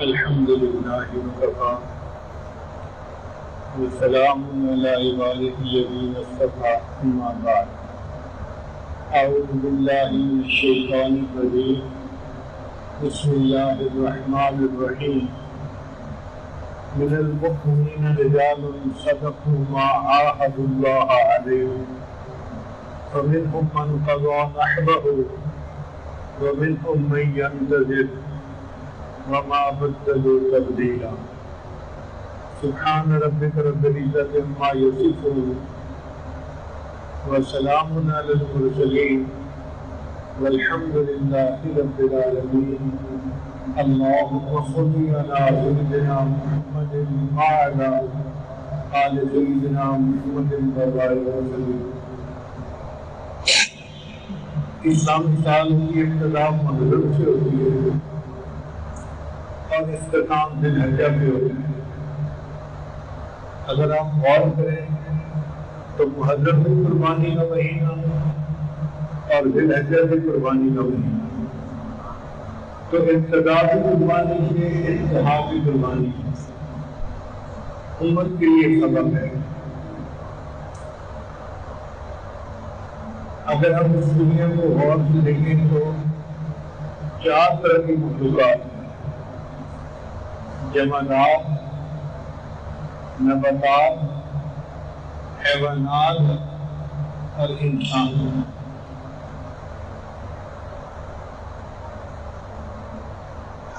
الحمد لله وكفى وسلام على عباده الذين اصطفى أما بعد أعوذ بالله من الشيطان الرجيم بسم الله الرحمن الرحيم من المؤمنين رجال صدقوا ما عاهدوا الله عليه فمنهم من قضى نحبه ومنهم من ينتظر وما بدلوا تبديلا سبحان ربك رب العزة عما يصفون وسلام على المرسلين والحمد لله رب العالمين اللهم صل على سيدنا محمد وعلى آل سيدنا محمد وبارك وسلم۔ اسلامی سال کی ابتدا محرم سے ہوتی ہے اور اختتام ذی الحجہ پہ ہوتا ہے۔ اگر آپ غور کریں تو محرم بھی قربانی کا مہینہ اور ذی الحجہ بھی قربانی کا مہینہ، تو ابتدا بھی قربانی ہے، انتہا بھی قربانی ہے، امت کے لیے سبب ہے۔ اگر ہم اس دنیا کو غور سے دیکھیں تو چار طرح کی مخلوقات ہیں: جمادات، نباتات، حیوانات اور انسان۔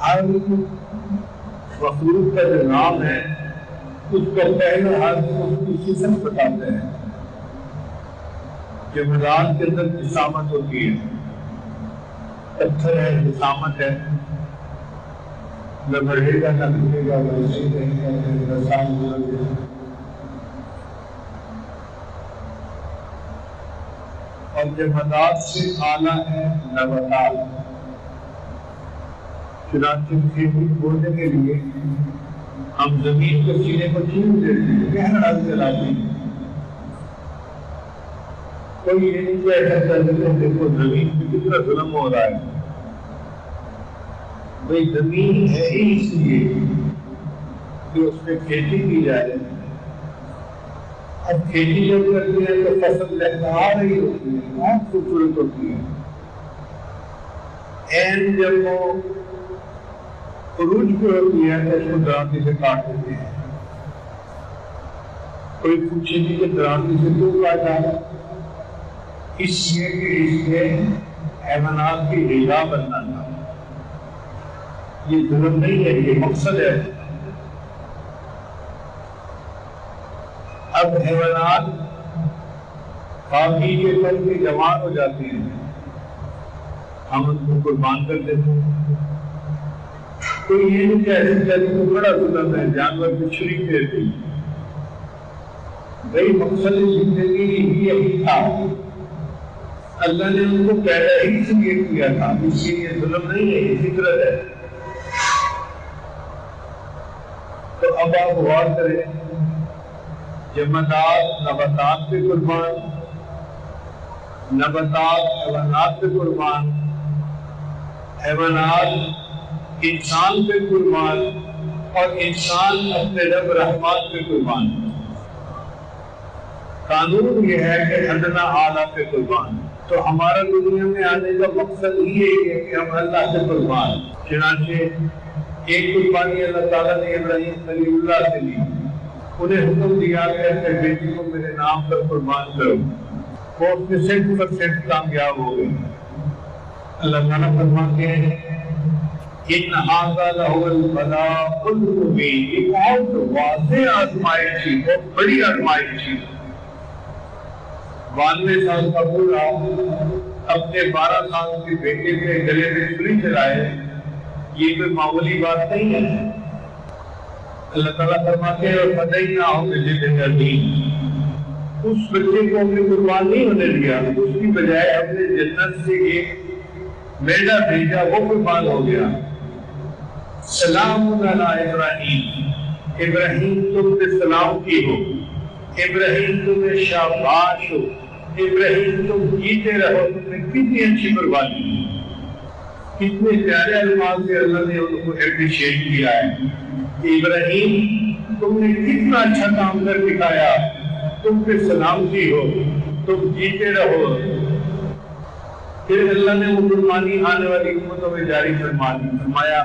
ہر مخلوق کا جو نام ہے اس کا پہلا حرف اس کی صفت بتاتے ہیں۔ جمادات کے اندر جسامت ہوتی ہے، پتھر ہے، جسامت ہے، نہ بڑھے گا نہ گھٹے گا، ویسے ہی رہے گا، رسان گزر گا۔ اور جمادات سے اعلیٰ ہے نباتات۔ چنانچہ کھیتی بونے کے لیے ہم زمین کو سینے کو چھین دیتے ہیں، گہرا چلاتے ہیں۔ کوئی یہ نہیں کہ ایسا کرتے ہیں دیکھو زمین پہ کتنا ظلم ہو رہا ہے۔ بھئی زمین ہے ہی اس لیے کہ اس پہ کھیتی کی جائے۔ اب کھیتی جب کرتے ہیں تو فصل لہلہا رہی ہوتی ہے، بہت خوبصورت ہوتی ہے۔ این جب وہ عروج پہ ہوتی ہے تو اس کو درانتی سے کاٹ دیتے ہیں۔ کوئی پوچھے گی کہ درانتی سے کیوں کاٹا؟ اس لیے کہ اس میں حیوانات کی غذا بننا تھا۔ یہ ظلم نہیں ہے، یہ مقصد ہے۔ اب حیوانات باقی کے پل کے جوان ہو جاتے ہیں، ہم ان کو قربان کر دیتے ہیں۔ کوئی یہ نہیں کہ ایسے چلے تو بڑا ظلم ہے، جانور کو چھری پھیر دی۔ بھئی مقصد زندگی ہی یہی تھا، اللہ نے ان کو پیدا ہی اس لیے کیا تھا، اس لیے یہ ظلم نہیں ہے، یہ فطرت ہے۔ تو اب آپ غور کریں، جمادات نباتات پہ قربان، نباتات حیوانات پہ قربان، حیوانات انسان پہ قربان، اور انسان اپنے رب رحمات پہ قربان۔ قانون یہ ہے کہ ادنا اعلیٰ پہ قربان۔ تو ہمارا دنیا میں آنے کا مقصد یہ ہے کہ ہم اللہ سے قربان۔ چنانچہ ایک قربانی اللہ تعالیٰ نے ابراہیم خلیل اللہ سے لی، انہیں حکم دیا کہ اپنے بیٹی کو میرے نام پر قربان کرو۔ وہ اس میں 100% کامیاب ہو گئے۔ اللہ تعالیٰ فرماتے ہیں ان ھذا لہو البلاء المبین، یہ بہت واضح آزمائش تھی، بہت بڑی آزمائش تھی۔ 92 سال کا بوڑھا اپنے 12 سال کے بیٹے کے گلے میں چھری چلائے، یہ کوئی معمولی بات نہیں ہے۔ اللہ تعالیٰ فرماتے ہیں فدیناہ بذبح عظیم، اس بچے کو ہم نے قربان نہیں ہونے دیا، اس کی بجائے ہم نے جنت سے ایک میڈا بھیجا، وہ قربان ہو گیا۔ سلام علی ابراہیم، ابراہیم تم نے سلام کی ہو، ابراہیم تمہیں شاباش ہو، ابراہیم تم جیتے رہو، تم نے کتنی اچھی قربانی کی، کتنے پیارے الفاظ سے اللہ نے ان کو اپریشیٹ کیا ہے کہ ابراہیم تم نے کتنا اچھا کام کر دکھایا، تم پہ سلامتی ہو، تم جیتے رہو۔ پھر اللہ نے وہ قربانی آنے والی امتوں میں جاری فرمایا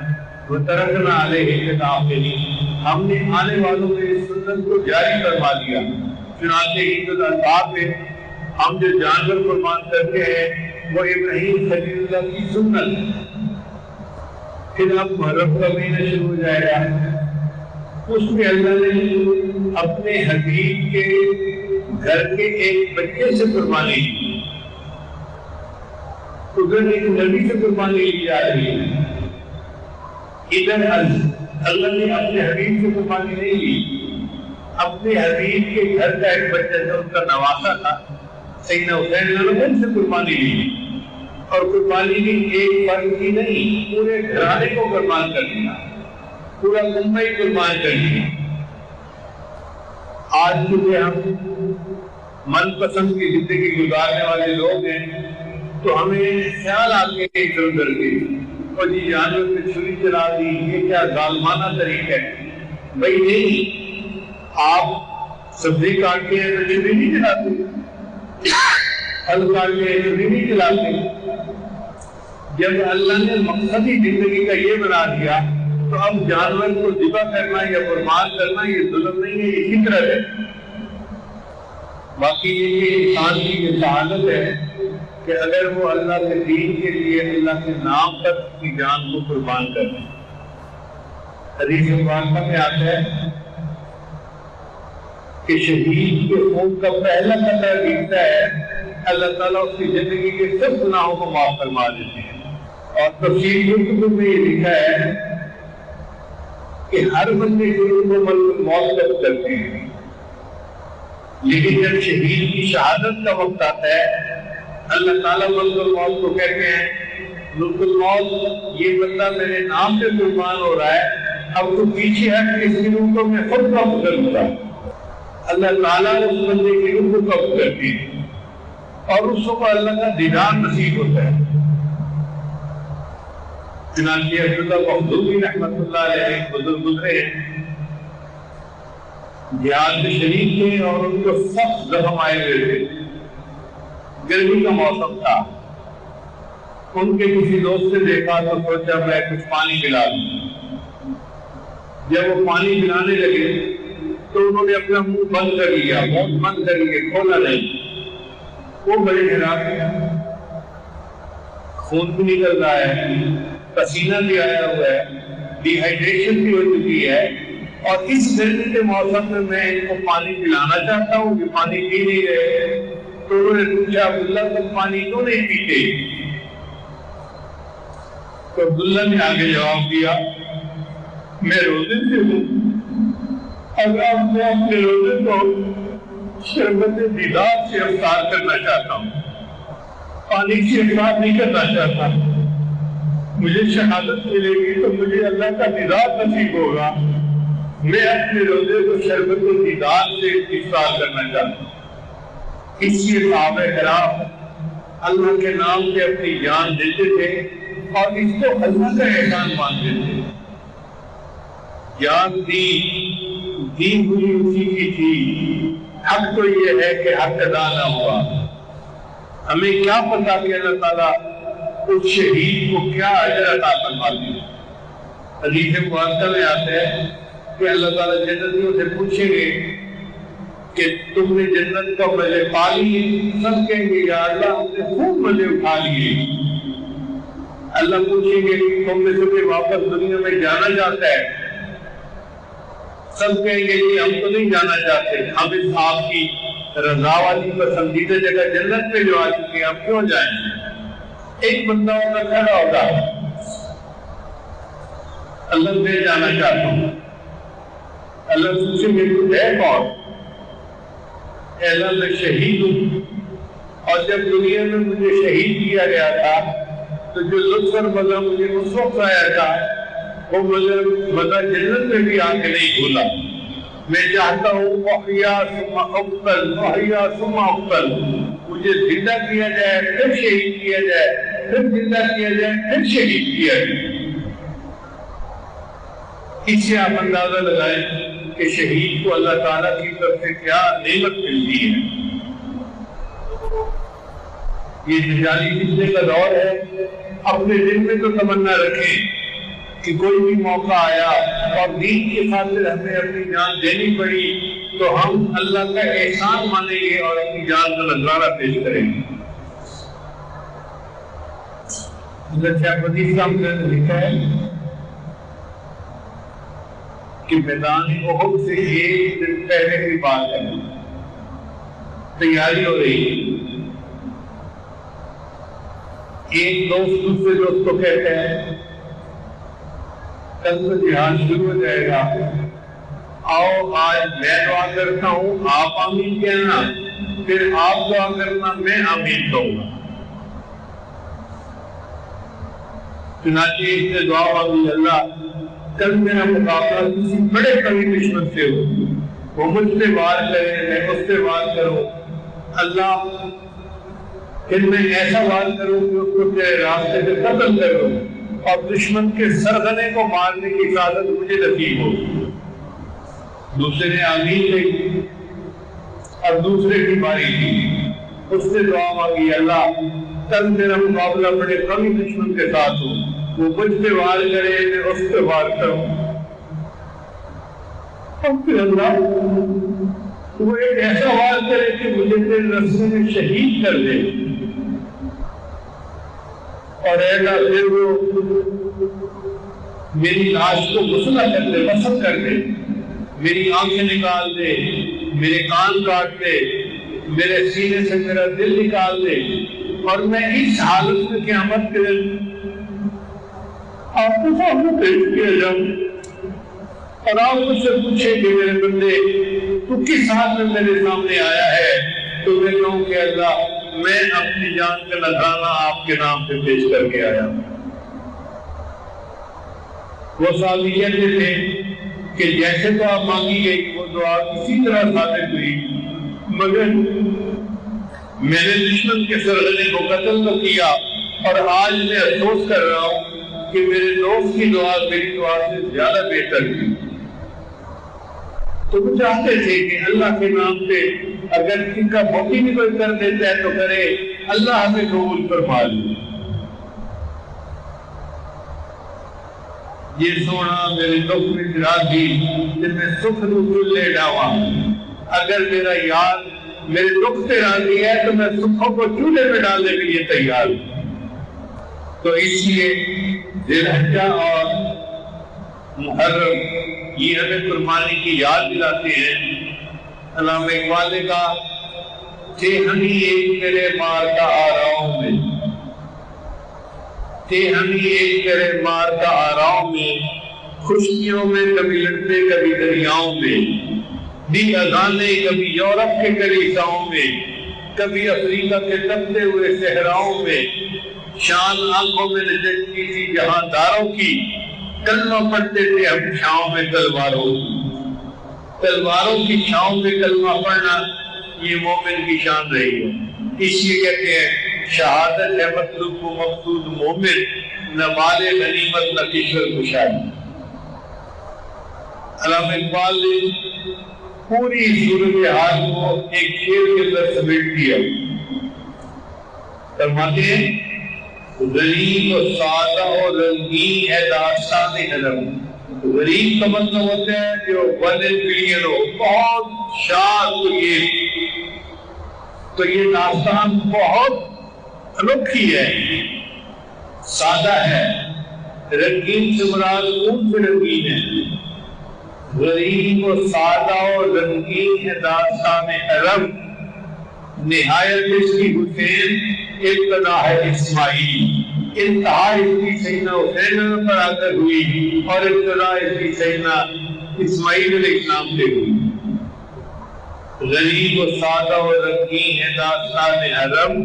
وَتَرَكْنَا عَلَيْهِ فِي الْآخِرِينَ، ہم نے آنے والوں میں اس سنت کو جاری فرما دیا۔ چنانچہ عید الاضحیٰ پہ ہم جو جانور قربان کرتے ہیں وہ ابراہیم خلیل اللہ کی سنت ہے۔ پھر اب محرم کا مہینہ شروع ہو جائے گا، اس میں اللہ نے اپنے حبیب کے گھر کے ایک بچے سے قربانی لی، ادھر ایک نبی سے قربانی لی جا رہی ہے۔ ادھر اللہ نے اپنے حبیب سے قربانی نہیں لی، اپنے حبیب کے گھر کا ایک بچہ جو ان کا نواسا تھا سیدنا حسین علیہ سے قربانی لی، اور قربانی بھی ایک فرد کی نہیں، پورے گھرانے کو قربان کر دیا، پورا ممبئی قربان کر دیا۔ آج جو ہم من پسند کی زندگی گزارنے والے لوگ ہیں تو ہمیں خیال آتے ہیں ادھر ادھر کے، اور جی جانور پہ چھری چلا دی، یہ کیا ظالمانہ طریقہ ہے۔ بھائی نہیں، آپ سبزی کاٹتے ہیں تو چھری نہیں چلاتے، پھل کاٹتے ہیں چھری نہیں چلاتے۔ جب اللہ نے مقصد ہی زندگی کا یہ بنا دیا تو اب جانور کو ذبح کرنا یا قربان کرنا یہ ظلم نہیں ہے، یہ فطرت ہے۔ باقی یہ انسان کی یہ سعادت ہے کہ اگر وہ اللہ کے دین کے لیے اللہ کے نام پر اپنی جان کو قربان کر دیں۔ حدیث مبارکہ میں آتا ہے کہ شہید کے خون کا پہلا قطرہ گرتا ہے اللہ تعالیٰ اس کی زندگی کے سب گناہوں کو معاف فرما دیتے ہیں۔ اور تفسیر کتب میں یہ لکھا ہے کہ ہر بندے کو ملک موت تک کرتے ہیں، لیکن جب شہید کی شہادت کا وقت آتا ہے اللہ تعالیٰ ملک الموت کو کہتے ہیں ملک الموت یہ بندہ میرے نام سے قربان ہو رہا ہے، اب تو پیچھے ہٹ کے اس کی روح کو میں خود قبض کروں گا۔ اللہ تعالیٰ اس بندے کی روح کو قبض کرتی ہے اور اس کو اللہ کا دیدار نصیب ہوتا ہے۔ چنانچہ عبداللہ مخدومی رحمۃ اللہ علیہ ایک بزرگ گزرے ہیں، جہاد میں شریک تھے اور ان کو سخت زخم آئے ہوئے تھے، گرمی کا موسم تھا۔ ان کے کسی دوست نے دیکھا تو سوچا میں کچھ پانی پلا دوں۔ جب وہ پانی پلانے لگے تو انہوں نے اپنا منہ بند کر لیا، منہ بند کر لیا، کھولا نہیں۔ وہ بڑے حیران ہیں، خون بھی نکل رہا ہے، پسینہ بھی آیا ہوا ہے، ڈی ہائیڈریشن بھی ہو چکی ہے، اور اس گرمی کے موسم میں میں ان کو پانی پلانا چاہتا ہوں، یہ پانی پی نہیں رہے۔ تو انہوں نے پوچھا عبداللہ تم پانی کیوں نہیں پیتے؟ تو عبداللہ نے آگے جواب دیا میں روزے سے ہوں، اگر میں اپنے روزے کو شربت دیدار سے افطار کرنا چاہتا ہوں، پانی سے افطار نہیں کرنا چاہتا۔ مجھے شہادت ملے گی تو مجھے اللہ کا دیدار نصیب ہوگا، میں اپنے روزے کو شربت دیدار سے افطار کرنا چاہتا ہوں۔ اس لیے صحابہ کرام اللہ کے نام سے اپنی جان دیتے تھے اور اس کو اللہ کا احسان مانتے تھے۔ جان دی ہوئی اسی کی تھی، حق تو یہ ہے کہ حق ادا نہ ہوا۔ ہمیں کیا پتا کہ اللہ تعالیٰ اس شہید کو کیا اجر عطا فرماتے ہیں۔ حدیث مبارکہ میں آتا ہے کہ اللہ تعالیٰ جنتیوں سے پوچھیں گے کہ تم نے جنت کا مزے پا لیے؟ سب کہیں گے یا اللہ ہم نے خوب مزے اٹھا لیے۔ اللہ پوچھیں گے تم میں سے کوئی واپس دنیا میں جانا چاہتا ہے؟ سب کہیں گے کہ ہم تو نہیں جانا چاہتے، ہم اس آپ کی رضا والی پسندیدہ جگہ جنت میں جو آ چکے ہیں ہم کیوں جائیں؟ ایک بندہ ہوگا کھڑا ہوگا، اللہ میں جانا چاہتا ہوں۔ اللہ پوچھیں گے تو ہے کون؟ اللہ میں شہید ہوں، اور جب دنیا میں مجھے شہید کیا گیا تھا تو جو لطف اور مزہ مجھے اس وقت آیا تھا وہ مزہ جنت میں بھی آ کے نہیں بھولا۔ میں چاہتا ہوں احیا ثم اقتل، احیا ثم اقتل، مجھے زندہ کیا جائے پھر شہید کیا جائے، پھر زندہ کیا جائے، پھر شہید کیا جائے۔ اس سے آپ اندازہ لگائیں کہ شہید کو اللہ تعالیٰ کی طرف سے کیا نعمت ملتی ہے۔ یہ دجالی فتنے کا دور ہے، اپنے دل میں تو تمنا رکھیں کہ کوئی بھی موقع آیا اور دین کی خاطر ہمیں اپنی جان دینی پڑی تو ہم اللہ کا احسان مانیں گے اور اپنی جان کا نذرانہ پیش کریں گے۔ حضرت شیخ بدیع صاحب نے لکھا ہے کہ میدان احد سے ایک دن پہلے کی بات ہے، تیاری ہو رہی ہے۔ ایک دوست دوسرے دوست کو کہتے ہیں کل سے جہاد شروع ہو جائے گا، آؤ آج میں دعا کرتا ہوں، آپ آمین کہنا، پھر آپ دعا کرنا، میں آمین کہوں گا۔ چنانچہ اس نے دعا مانگی، اللہ کل میرا مقابلہ کسی بڑے قوی دشمن سے ہو، وہ مجھ سے وار کرے، میں اس سے وار کروں، اللہ پھر میں ایسا وار کروں کہ اس کو تیرے راستے سے قتل کروں اور دشمن کے سرغنے کو مارنے کی سعادت مجھے نصیب ہو۔ دوسرے نے آمین کہی اور دوسرے کی باری تھی، اس سے دعا مانگی، اللہ کل میرا مقابلہ بڑے قوی دشمن کے ساتھ ہو، وہ مجھ پہ وار کرے، میں اس پہ وار کروں، اور پھر اللہ وہ ایک ایسا وار کرے کہ مجھے تیرے راستے میں شہید کر دے، اور ایسا پھر وہ میری لاش کو مسلح کر دے، مسخ کر دے، میری آنکھیں نکال دے، میرے کان کاٹ دے، میرے سینے سے میرا دل نکال دے، اور میں اس حالت میں قیامت کے دن آپ کو سامنے پیش کیا جاؤں اور آپ مجھ سے پوچھے کہ میرے بندے تو کس حال میں میرے سامنے آیا ہے، تو میں کہوں کہ اللہ میں اپنی جان کا نذرانہ آپ کے نام پہ پیش کر کے آیا۔ وہ صحابی کہتے تھے کہ جیسے تو آپ مانگی گئی وہ دعا کسی طرح ثابت ہوئی، مگر میں نے دشمن کے سرغنے کو قتل نہ کیا، اور آج میں افسوس کر رہا ہوں کہ میرے دوست کی دعا میری دعا سے زیادہ بہتر تھی۔ تو وہ چاہتے تھے کہ اللہ کے نام پہ اگر ان کا موقع بھی کوئی کر دیتا ہے تو کرے، اللہ ہمیں قبول فرما لے۔ یہ سونا میرے دکھ میں چراغ دی، جن میں سکھ نو چولہے ڈاوا، اگر میرا یار میرے دکھ سے راضی ہے تو میں سکھوں کو چولہے میں ڈالنے کے لیے تیار ہوں۔ تو اس لیے ذی الحجہ اور محرم یہ ہمیں قربانی کی یاد دلاتے ہیں۔ علامہ اقبال نے کہا تھے ہمیں ایک کرے مار کا آراؤں میں، تھے ہمیں ایک کرے مار کا آراؤں میں، خشکیوں میں کبھی لڑتے کبھی دریاؤں میں، دی اذانے کبھی یورپ کے کلیساؤں میں، کبھی افریقہ کے تپتے ہوئے صحراؤں میں، شان آنکھوں میں نچتی تھی جہانداروں کی، کلمہ پڑھتے تھے ہم چھاؤں میں تلواروں کی۔ تلواروں کی چھاؤں میں کلمہ پڑھنا یہ مومن کی شان رہی ہے۔ اس لیے کہتے ہیں شہادت ہے مطلوب و مقصود مومن، نہ مال غنیمت نہ کشور کشائی۔ علامہ اقبال نے پوری صورتحال کو ایک شعر کے اندر سمیٹ دیا۔ فرماتے ہیں غریب و سادہ و رنگین ہے داستان علم۔ غریب کا مطلب ہوتا ہے جو ون بلین ہو، بہت شاد ہو، تو یہ داستان بہت انوکھی ہے، سادہ ہے۔ رنگین سے مراد اون سے رنگین ہے۔ غریب و سادہ و رنگین ہے داستان علم، نہایت اس کی حسین ابتدا ہے اسماعیل، انتہا اس کی سیدنا حسین پر آ کر ہوئی اور ابتدا اس کی سیدنا اسماعیل علیہ السلام سے ہوئی۔ غریب و سادہ و رنگین ہے داستان حرم،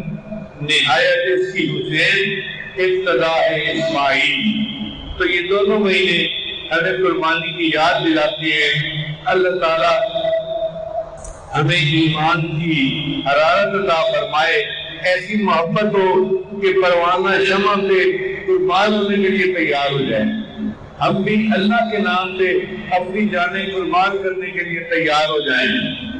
نہایت اس کی حسین ابتدا ہے اسماعیل۔ تو یہ دونوں مہینے ہمیں قربانی کی یاد دلاتے ہیں۔ اللہ تعالیٰ ہمیں ایمان کی حرارت عطا فرمائے، ایسی محبت ہو کہ پروانہ شمع سے قربان ہونے کے لیے تیار ہو جائیں۔ ہم بھی اللہ کے نام سے اپنی جانیں قربان کرنے کے لیے تیار ہو جائیں۔